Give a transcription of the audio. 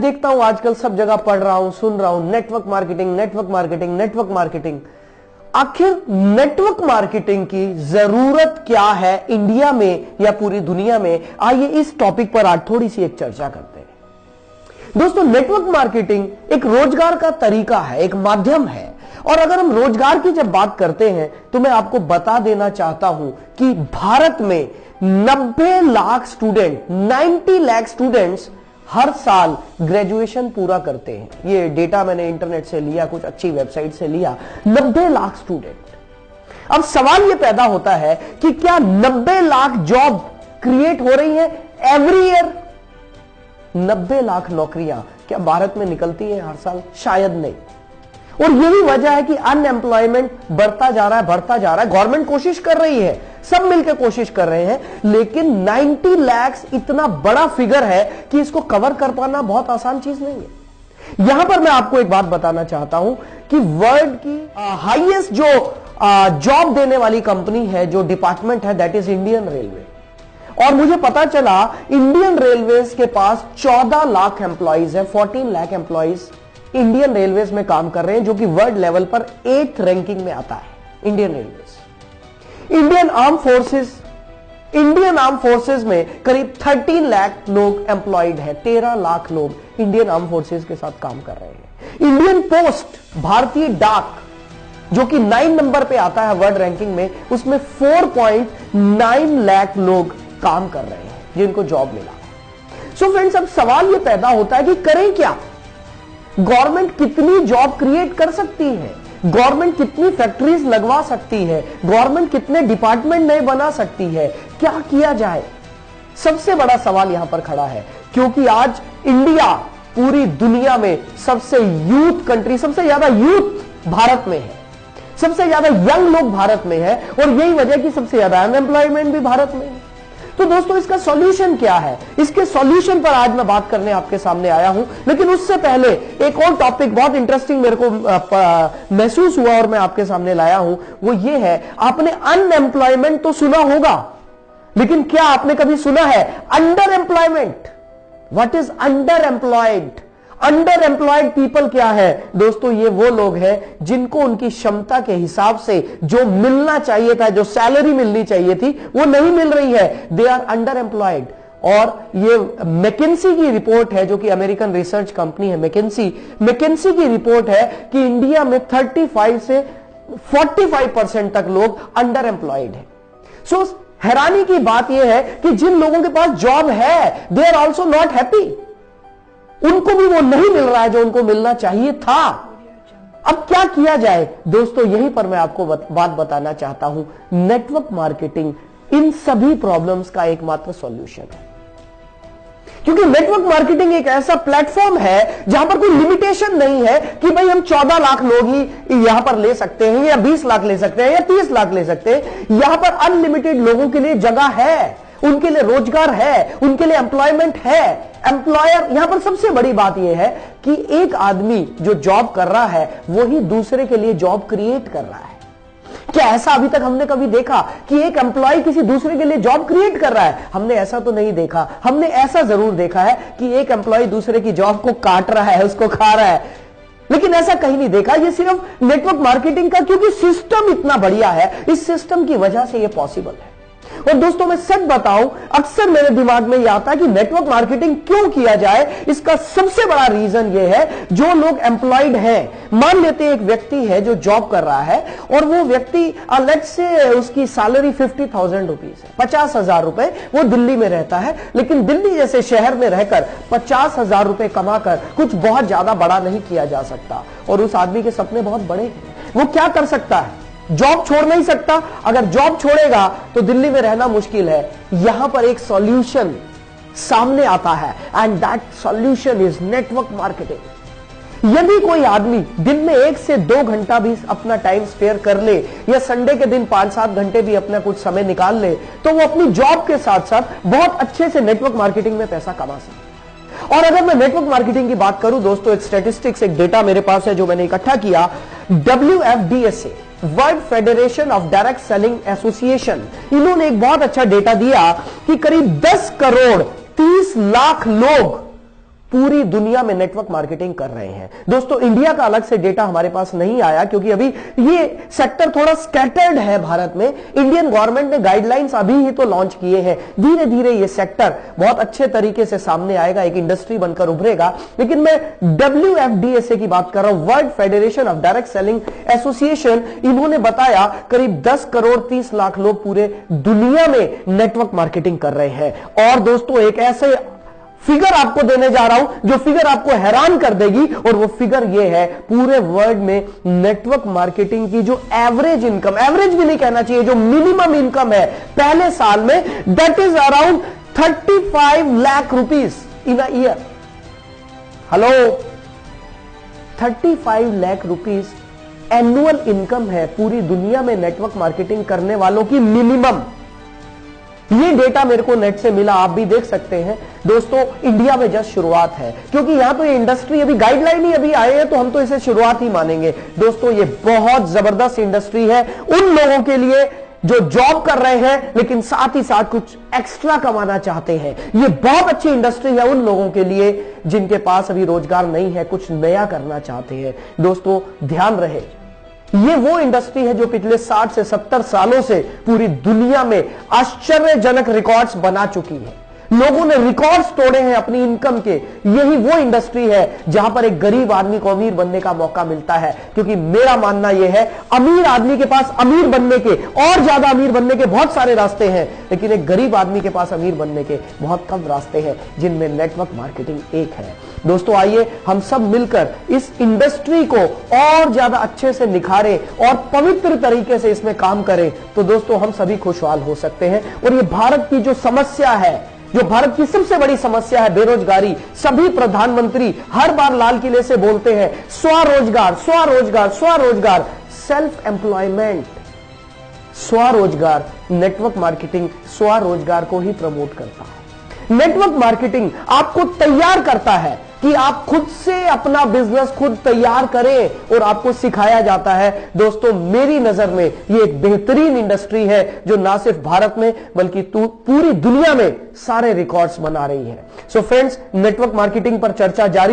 देखता हूं आजकल सब जगह पढ़ रहा हूं, सुन रहा हूं, network marketing, network marketing, network marketing. आखिर नेटवर्क मार्केटिंग की जरूरत क्या है इंडिया में या पूरी दुनिया में? आइए इस टॉपिक पर आज थोड़ी सी एक चर्चा करते हैं। दोस्तों, नेटवर्क मार्केटिंग एक रोजगार का तरीका है, एक माध्यम है। और अगर हम रोजगार की जब बात करते हैं तो मैं आपको बता देना चाहता हूं कि भारत में 90 लाख स्टूडेंट, 90 लाख स्टूडेंट्स हर साल ग्रेजुएशन पूरा करते हैं। ये डेटा मैंने इंटरनेट से लिया, कुछ अच्छी वेबसाइट से लिया। 90 लाख स्टूडेंट। अब सवाल ये पैदा होता है कि क्या 90 लाख जॉब क्रिएट हो रही है एवरी ईयर? 90 लाख नौकरियां क्या भारत में निकलती है हर साल? शायद नहीं। और यही वजह है कि अनएम्प्लॉयमेंट बढ़ता जा रहा है, बढ़ता जा रहा है। गवर्नमेंट कोशिश कर रही है, सब मिलकर कोशिश कर रहे हैं, लेकिन 90 लाख इतना बड़ा फिगर है कि इसको कवर कर पाना बहुत आसान चीज नहीं है। यहां पर मैं आपको एक बात बताना चाहता हूं कि वर्ल्ड की हाईएस्ट जो जॉब देने वाली कंपनी है, जो डिपार्टमेंट है, दैट इज इंडियन रेलवे। और मुझे पता चला इंडियन रेलवेज के पास 14 लाख एम्प्लॉइज है, 14 लाख एम्प्लॉइज इंडियन रेलवेज में काम कर रहे हैं, जो कि वर्ल्ड लेवल पर 8th रैंकिंग में आता है। Indian railways, Indian arm forces में करीब 13 लाख लोग एम्प्लॉयड है। 13 लाख लोग इंडियन आर्म फोर्सेस के साथ काम कर रहे हैं। इंडियन पोस्ट, भारतीय डाक, जो कि 9 नंबर पे आता है वर्ल्ड रैंकिंग में, उसमें 4.9 लाख लोग काम कर रहे हैं जिनको जॉब मिला। सो फ्रेंड्स, अब सवाल यह पैदा होता है कि करें क्या? गवर्नमेंट कितनी जॉब क्रिएट कर सकती है? गवर्नमेंट कितनी फैक्ट्रीज लगवा सकती है? गवर्नमेंट कितने डिपार्टमेंट नए बना सकती है? क्या किया जाए? सबसे बड़ा सवाल यहां पर खड़ा है, क्योंकि आज इंडिया पूरी दुनिया में सबसे यूथ कंट्री, सबसे ज्यादा यूथ भारत में है, सबसे ज्यादा यंग लोग भारत में है, और यही वजह कि सबसे ज्यादा अनएम्प्लॉयमेंट भी भारत में है। तो दोस्तों, इसका सॉल्यूशन क्या है? इसके सॉल्यूशन पर आज मैं बात करने आपके सामने आया हूं। लेकिन उससे पहले एक और टॉपिक बहुत इंटरेस्टिंग मेरे को महसूस हुआ और मैं आपके सामने लाया हूं। वो ये है, आपने अनएम्प्लॉयमेंट तो सुना होगा, लेकिन क्या आपने कभी सुना है under employment? What is under employed? Under employed people क्या है? दोस्तों, ये वो लोग हैं जिनको उनकी क्षमता के हिसाब से जो मिलना चाहिए था, जो सैलरी मिलनी चाहिए थी, वो नहीं मिल रही है। They are underemployed. और ये मैकेंसी की रिपोर्ट है, जो कि अमेरिकन रिसर्च कंपनी है मैकेंसी की रिपोर्ट है कि इंडिया में 35 से 45% तक लोग अंडर एम्प्लॉयड है। सो हैरानी की बात यह है कि जिन लोगों के पास जॉब है, they are also not happy. उनको भी वो नहीं मिल रहा है जो उनको मिलना चाहिए था। अब क्या किया जाए? दोस्तों, यहीं पर मैं आपको बात बताना चाहता हूं। नेटवर्क मार्केटिंग इन सभी प्रॉब्लम्स का एकमात्र सॉल्यूशन है, क्योंकि नेटवर्क मार्केटिंग एक ऐसा प्लेटफॉर्म है जहां पर कोई लिमिटेशन नहीं है कि भाई हम 14 लाख लोग ही यहां पर ले सकते हैं, या 20 लाख ले सकते हैं, या 30 लाख ले सकते हैं। यहां पर अनलिमिटेड लोगों के लिए जगह है, उनके लिए रोजगार है, उनके लिए एम्प्लॉयमेंट है। एम्प्लॉयर, यहां पर सबसे बड़ी बात यह है कि एक आदमी जो जॉब कर रहा है वही दूसरे के लिए जॉब क्रिएट कर रहा है। क्या ऐसा अभी तक हमने कभी देखा कि एक एम्प्लॉय किसी दूसरे के लिए जॉब क्रिएट कर रहा है? हमने ऐसा तो नहीं देखा। हमने ऐसा जरूर देखा है कि एक एम्प्लॉय दूसरे की जॉब को काट रहा है, उसको खा रहा है, लेकिन ऐसा कहीं नहीं देखा। ये सिर्फ नेटवर्क मार्केटिंग का, क्योंकि सिस्टम इतना बढ़िया है, इस सिस्टम की वजह से ये पॉसिबल है। और दोस्तों, मैं सच बताऊं, अक्सर मेरे दिमाग में यह आता है कि नेटवर्क मार्केटिंग क्यों किया जाए। इसका सबसे बड़ा रीजन यह है, जो लोग एम्प्लॉयड हैं, मान लेते हैं एक व्यक्ति है जो जॉब कर रहा है, और वो व्यक्ति लेट्स से उसकी सैलरी 50,000 रुपीज है, 50,000 रुपए। वो दिल्ली में रहता है, लेकिन दिल्ली जैसे शहर में रहकर 50,000 रुपए कमाकर कुछ बहुत ज्यादा बड़ा नहीं किया जा सकता। और उस आदमी के सपने बहुत बड़े हैं। वो क्या कर सकता है? जॉब छोड़ नहीं सकता। अगर जॉब छोड़ेगा तो दिल्ली में रहना मुश्किल है। यहां पर एक सॉल्यूशन सामने आता है, and that solution is network marketing. यदि कोई आदमी दिन में 1 से 2 घंटा भी अपना टाइम स्पेयर कर ले, या संडे के दिन 5-7 घंटे भी अपना कुछ समय निकाल ले, तो वो अपनी जॉब के साथ साथ बहुत अच्छे से नेटवर्क मार्केटिंग में पैसा कमा सकता है। और अगर मैं नेटवर्क मार्केटिंग की बात करूं दोस्तों, एक स्टैटिस्टिक्स, एक डेटा मेरे पास है जो मैंने इकट्ठा किया। WFDSA, world federation of direct selling association, इन्होंने एक बहुत अच्छा डेटा दिया कि करीब 10 करोड़ 30 लाख लोग पूरी दुनिया में नेटवर्क मार्केटिंग कर रहे हैं। दोस्तों इंडिया का अलग से डेटा हमारे पास नहीं आया क्योंकि अभी ये सेक्टर थोड़ा स्कैटर्ड है भारत में। इंडियन गवर्नमेंट ने गाइडलाइंस अभी ही तो लॉन्च किए हैं, धीरे धीरे ये सेक्टर बहुत अच्छे तरीके से सामने आएगा, एक इंडस्ट्री बनकर उभरेगा। लेकिन मैं WFDSA की बात कर रहा हूं, world federation of direct selling association, इन्होंने बताया करीब 10 करोड़ 30 लाख लोग पूरे दुनिया में नेटवर्क मार्केटिंग कर रहे हैं। और दोस्तों एक ऐसे फिगर आपको देने जा रहा हूं जो फिगर आपको हैरान कर देगी, और वो फिगर ये है, पूरे वर्ल्ड में नेटवर्क मार्केटिंग की जो एवरेज इनकम, एवरेज भी नहीं कहना चाहिए, जो मिनिमम इनकम है पहले साल में, that is around 35 lakh rupees in a year. Hello, 35 lakh rupees annual income है पूरी दुनिया में नेटवर्क मार्केटिंग करने वालों की मिनिमम। ये डेटा मेरे को नेट से मिला, आप भी देख सकते हैं। दोस्तों इंडिया में जस्ट शुरुआत है, क्योंकि यहां तो ये इंडस्ट्री अभी गाइडलाइन ही अभी आए हैं, तो हम तो इसे शुरुआत ही मानेंगे। दोस्तों ये बहुत जबरदस्त इंडस्ट्री है उन लोगों के लिए जो जॉब कर रहे हैं लेकिन साथ ही साथ कुछ एक्स्ट्रा कमाना चाहते हैं। ये बहुत अच्छी इंडस्ट्री है उन लोगों के लिए जिनके पास अभी रोजगार नहीं है, कुछ नया करना चाहते हैं। दोस्तों ध्यान रहे, ये वो इंडस्ट्री है जो पिछले 60 से 70 सालों से पूरी दुनिया में आश्चर्यजनक रिकॉर्ड्स बना चुकी है। लोगों ने रिकॉर्ड्स तोड़े हैं अपनी इनकम के। यही वो इंडस्ट्री है जहां पर एक गरीब आदमी को अमीर बनने का मौका मिलता है, क्योंकि मेरा मानना यह है अमीर आदमी के पास अमीर बनने के, और ज्यादा अमीर बनने के बहुत सारे रास्ते हैं, लेकिन एक गरीब आदमी के पास अमीर बनने के बहुत कम रास्ते हैं, जिनमें नेटवर्क मार्केटिंग एक है। दोस्तों आइए हम सब मिलकर इस इंडस्ट्री को और ज्यादा अच्छे से निखारें और पवित्र तरीके से इसमें काम करें, तो दोस्तों हम सभी खुशहाल हो सकते हैं। और ये भारत की जो समस्या है, जो भारत की सबसे बड़ी समस्या है, बेरोजगारी, सभी प्रधानमंत्री हर बार लाल किले से बोलते हैं स्वरोजगार स्वरोजगार स्वरोजगार, सेल्फ एम्प्लॉयमेंट, स्वरोजगार। नेटवर्क मार्केटिंग स्वरोजगार को ही प्रमोट करता है। नेटवर्क मार्केटिंग आपको तैयार करता है कि आप खुद से अपना बिजनेस खुद तैयार करें, और आपको सिखाया जाता है। दोस्तों मेरी नजर में ये एक बेहतरीन इंडस्ट्री है जो ना सिर्फ भारत में बल्कि पूरी दुनिया में सारे रिकॉर्ड्स बना रही है। सो फ्रेंड्स, नेटवर्क मार्केटिंग पर चर्चा जारी